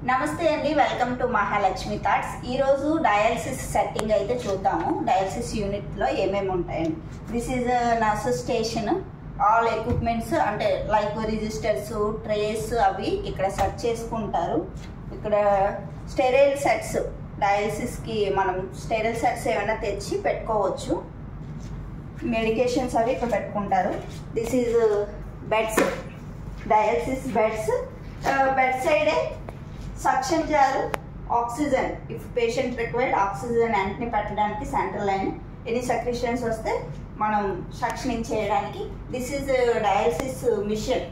నమస్తే అండి, welcome to Mahalakshmi thoughts. ఈరోజు డయాలసిస్ సెట్టింగ్ అయితే చూద్దాము. డయాలసిస్ యూనిట్లో ఏమేమి ఉంటాయండి. This is nurse station. All equipments అంటే లైక్ రిజిస్టర్స్, ట్రేస్ అవి ఇక్కడ సెట్ చేసుకుంటారు. ఇక్కడ స్టెరైల్ సెట్స్, డయాలసిస్కి మనం స్టెరైల్ సెట్స్ ఏమైనా తెచ్చి పెట్టుకోవచ్చు. మెడికేషన్స్ అవి ఇక్కడ పెట్టుకుంటారు. This is beds, dialysis beds. Bed సైడే suction jar, oxygen if patient required oxygen వెంటనే పెట్టడానికి సెంట్రల్ లైన్. ఎనీ సెక్రెషన్స్ వస్తే మనం సక్షనింగ్ చేయడానికి. This is dialysis machine.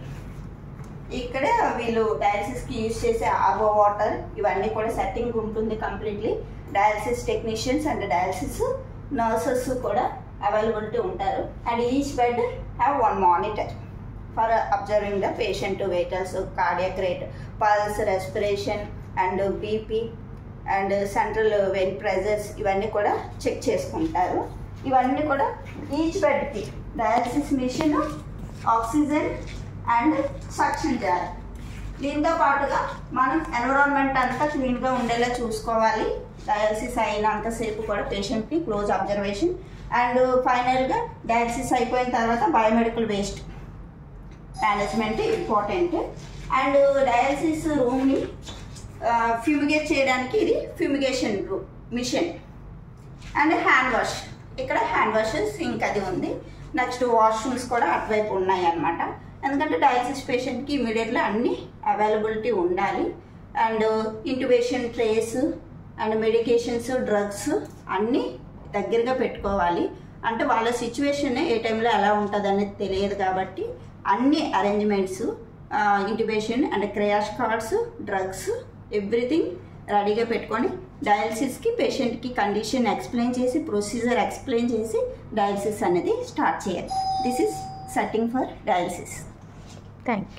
ఇక్కడ వీళ్ళు డయాలసిస్కి యూజ్ చేసే ఆర్ఓ వాటర్ ఇవన్నీ కూడా సెట్టింగ్ ఉంటుంది completely. Dialysis technicians and dialysis nurses కూడా అవైలబిలిటీ ఉంటారు. And each bed have one monitor for observing the patient vitals, cardiac rate, pulse, respiration and BP and central vein pressures ఇవన్నీ కూడా check చేసుకుంటారు. ఇవన్నీ కూడా ఈచ్ బెడ్కి dialysis machine, oxygen and suction jar. దీంతో పాటుగా మనం ఎన్విరాన్మెంట్ అంతా క్లీన్గా ఉండేలా చూసుకోవాలి. డయాలసిస్ అయినంతసేపు కూడా పేషెంట్కి క్లోజ్ అబ్జర్వేషన్. అండ్ ఫైనల్గా డయాలసిస్ అయిపోయిన తర్వాత biomedical waste management important. And dialysis రూమ్ని ఫ్యూమిగేట్ చేయడానికి ఇది fumigation room machine. And hand wash, ఇక్కడ హ్యాండ్ వాష్ సింక్ అది ఉంది. నెక్స్ట్ వాష్రూమ్స్ కూడా అటువైపు ఉన్నాయి అన్నమాట. ఎందుకంటే డయాలసిస్ పేషెంట్కి ఇమీడియట్లీ అన్నీ అవైలబిలిటీ ఉండాలి. And intubation trays and medications, drugs అన్నీ దగ్గరగా పెట్టుకోవాలి. అంటే వాళ్ళ సిచ్యువేషన్ ఏ టైంలో ఎలా ఉంటుంది అనేది తెలియదు కాబట్టి అన్ని arrangements, intubation and crash cards, drugs everything రెడీగా పెట్టుకొని డయాలసిస్కి పేషెంట్కి కండిషన్ ఎక్స్ప్లెయిన్ చేసి, ప్రొసీజర్ ఎక్స్ప్లెయిన్ చేసి డయాలసిస్ అనేది స్టార్ట్ చేయాలి. This is setting for dialysis. Thank you.